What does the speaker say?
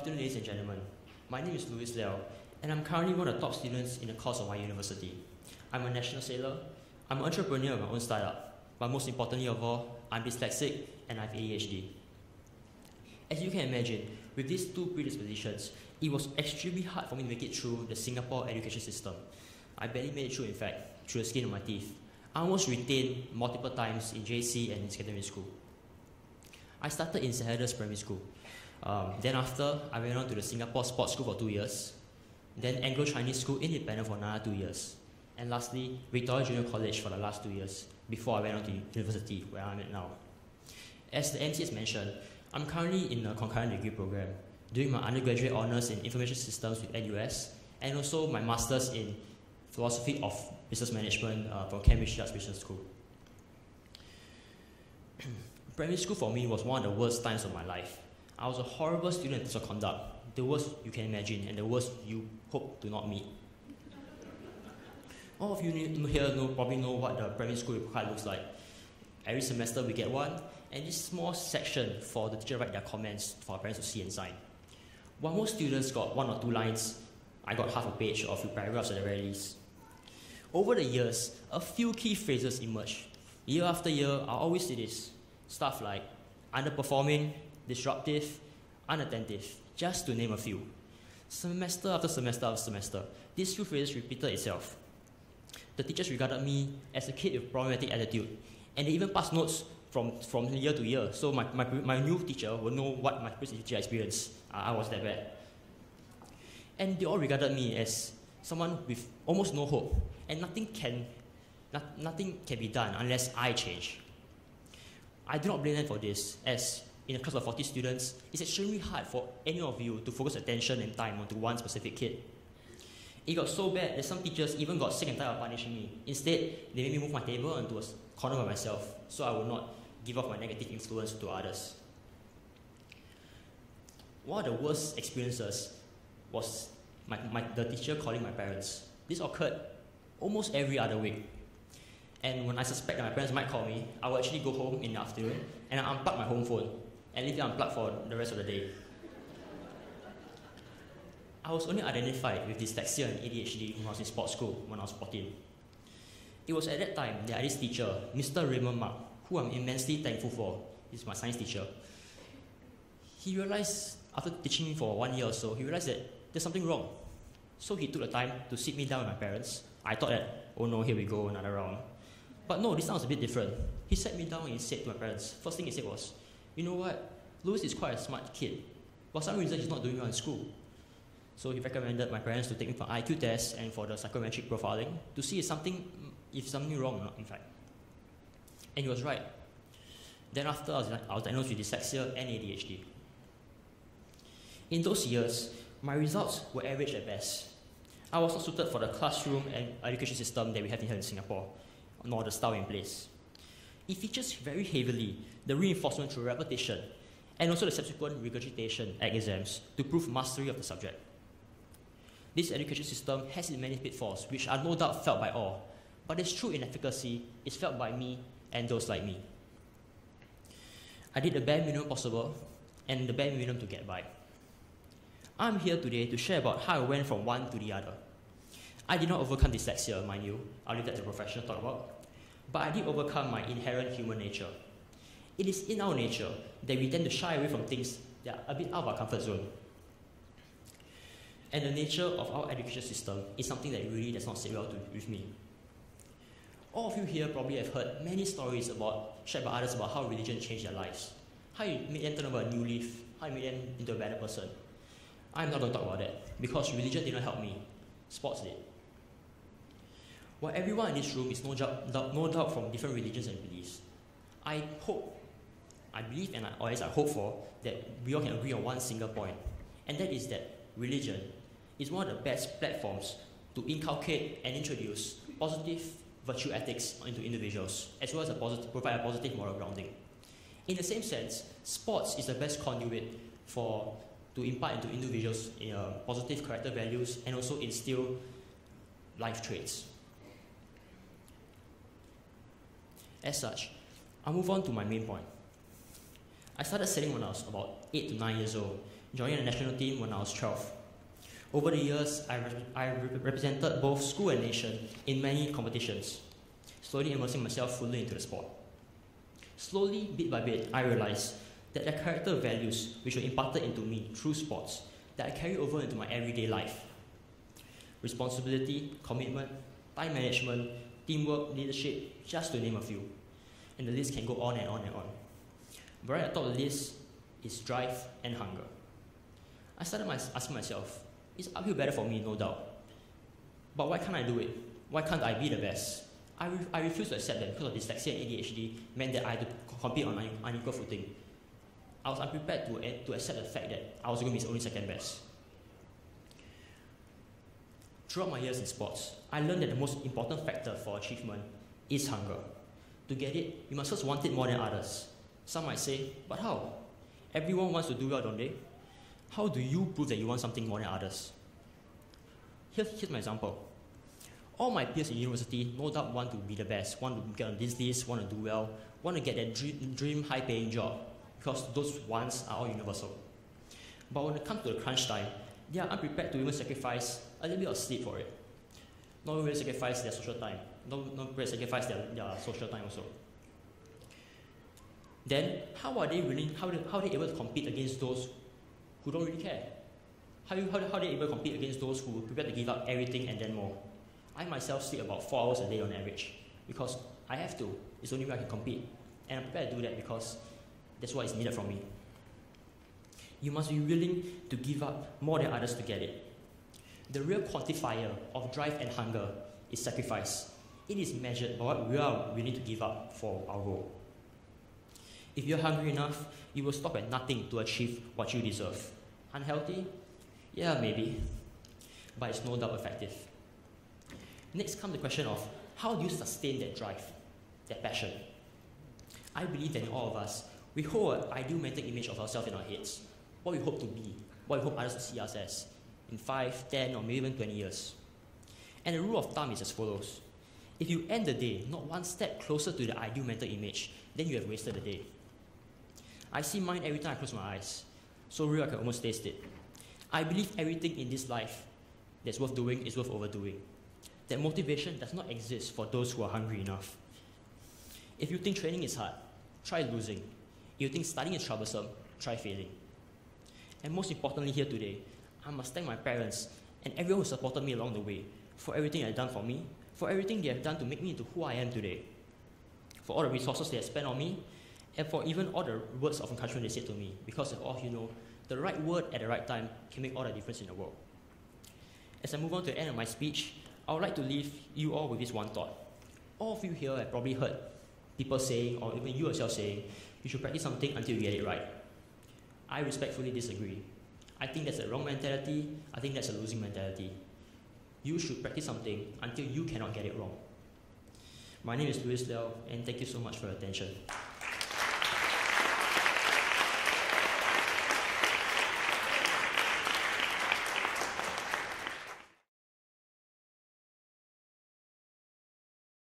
afternoon, ladies and gentlemen. My name is Liow, and I'm currently one of the top students in the course of my university. I'm a national sailor, I'm an entrepreneur of my own startup, but most importantly of all, I'm dyslexic and I have ADHD. As you can imagine, with these two predispositions, it was extremely hard for me to make it through the Singapore education system. I barely made it through, in fact, through the skin of my teeth. I almost retained multiple times in JC and in secondary school. I started in St. Helens Primary School. Then after, I went on to the Singapore Sports School for 2 years. Then Anglo-Chinese School Independent for another 2 years. And lastly, Victoria Junior College for the last 2 years, before I went on to university, where I'm at now. As the MC has mentioned, I'm currently in a Concurrent Degree Programme, doing my undergraduate honours in Information Systems with NUS, and also my Masters in Philosophy of Business Management from Cambridge Business School. Primary school for me was one of the worst times of my life. I was a horrible student in terms of conduct, the worst you can imagine, and the worst you hope to not meet. All of you here probably know what the primary school card looks like. Every semester we get one, and this small section for the teacher to write their comments for our parents to see and sign. While most students got 1 or 2 lines, I got half a page or a few paragraphs at the very least. Over the years, a few key phrases emerged. Year after year, I always see this. Stuff like underperforming, disruptive, unattentive, just to name a few. Semester after semester after semester, these few phrases repeated itself. The teachers regarded me as a kid with problematic attitude, and they even passed notes from year to year, so my new teacher will know what my previous teacher experienced. I was that bad. And they all regarded me as someone with almost no hope, and nothing can be done unless I change. I do not blame them for this, as in a class of 40 students, it's extremely hard for any of you to focus attention and time onto one specific kid. It got so bad that some teachers even got sick and tired of punishing me. Instead, they made me move my table into a corner by myself, so I would not give off my negative influence to others. One of the worst experiences was the teacher calling my parents. This occurred almost every other week. And when I suspect that my parents might call me, I will actually go home in the afternoon and I unplug my home phone and leave it unplugged for the rest of the day. I was only identified with dyslexia and ADHD when I was in sports school when I was 14. It was at that time that this teacher, Mr. Raymond Mark, who I'm immensely thankful for, he's my science teacher, he realized, after teaching me for 1 year or so, he realized that there's something wrong. So he took the time to sit me down with my parents. I thought that, oh no, here we go, another round. But no, this time was a bit different. He sat me down and he said to my parents, first thing he said was, you know what, Louis is quite a smart kid. For some reason, he's not doing well in school. So he recommended my parents to take me for IQ tests and for the psychometric profiling to see if something wrong or not, in fact. And he was right. Then after, I was diagnosed with dyslexia and ADHD. In those years, my results were average at best. I was not suited for the classroom and education system that we have here in Singapore, nor the style in place. It features very heavily the reinforcement through repetition and also the subsequent regurgitation at exams to prove mastery of the subject. This education system has its many pitfalls, which are no doubt felt by all, but its true inefficacy is felt by me and those like me. I did the bare minimum possible and the bare minimum to get by. I'm here today to share about how I went from one to the other. I did not overcome dyslexia, mind you. I'll leave that to the professional to talk about. But I did overcome my inherent human nature. It is in our nature that we tend to shy away from things that are a bit out of our comfort zone. And the nature of our education system is something that really does not sit well with me. All of you here probably have heard many stories shared by others about how religion changed their lives, how it made them turn over a new leaf, how it made them into a better person. I'm not going to talk about that, because religion did not help me. Sports did. While everyone in this room is no doubt from different religions and beliefs, I believe, or at least I hope for, that we all can agree on one single point, and that is that religion is one of the best platforms to inculcate and introduce positive virtue ethics into individuals, as well as provide a positive moral grounding. In the same sense, sports is the best conduit to impart into individuals positive character values and also instill life traits. As such, I'll move on to my main point. I started sailing when I was about 8 to 9 years old, joining the national team when I was 12. Over the years, I represented both school and nation in many competitions, slowly immersing myself fully into the sport. Slowly, bit by bit, I realized that the character values which were imparted into me through sports that I carry over into my everyday life. Responsibility, commitment, time management, teamwork, leadership, just to name a few. And the list can go on and on and on. But right at the top of the list is drive and hunger. I started asking myself, is uphill better for me? No doubt. But why can't I do it? Why can't I be the best? I refuse to accept that because of dyslexia and ADHD meant that I had to compete on unequal footing. I was unprepared to accept the fact that I was going to be only second best. Throughout my years in sports, I learned that the most important factor for achievement is hunger. To get it, you must first want it more than others. Some might say, but how? Everyone wants to do well, don't they? How do you prove that you want something more than others? Here's my example. All my peers in university no doubt want to be the best, want to get on this list, want to do well, want to get that dream high-paying job, because those wants are all universal. But when it comes to the crunch time, they are unprepared to even sacrifice a little bit of sleep for it. Not really sacrifice their social time, not really sacrifice their social time also. Then, how are they able to compete against those who don't really care? How are they able to compete against those who are prepared to give up everything and then more? I myself sleep about 4 hours a day on average because I have to. It's the only way I can compete. And I'm prepared to do that because that's what is needed from me. You must be willing to give up more than others to get it. The real quantifier of drive and hunger is sacrifice. It is measured by what we are willing to give up for our goal. If you're hungry enough, you will stop at nothing to achieve what you deserve. Unhealthy? Yeah, maybe. But it's no doubt effective. Next comes the question of how do you sustain that drive, that passion? I believe that in all of us, we hold an ideal mental image of ourselves in our heads, what we hope to be, what we hope others to see us as, in 5, 10, or maybe even 20 years. And the rule of thumb is as follows. If you end the day not one step closer to the ideal mental image, then you have wasted the day. I see mine every time I close my eyes, so real I can almost taste it. I believe everything in this life that's worth doing is worth overdoing. That motivation does not exist for those who are hungry enough. If you think training is hard, try losing. If you think studying is troublesome, try failing. And most importantly here today, I must thank my parents and everyone who supported me along the way for everything they have done for me, for everything they have done to make me into who I am today, for all the resources they have spent on me, and for even all the words of encouragement they said to me, because of all you know, the right word at the right time can make all the difference in the world. As I move on to the end of my speech, I would like to leave you all with this one thought. All of you here have probably heard people saying, or even you yourself saying, you should practice something until you get it right. I respectfully disagree. I think that's a wrong mentality. I think that's a losing mentality. You should practice something until you cannot get it wrong. My name is Liow, and thank you so much for your attention.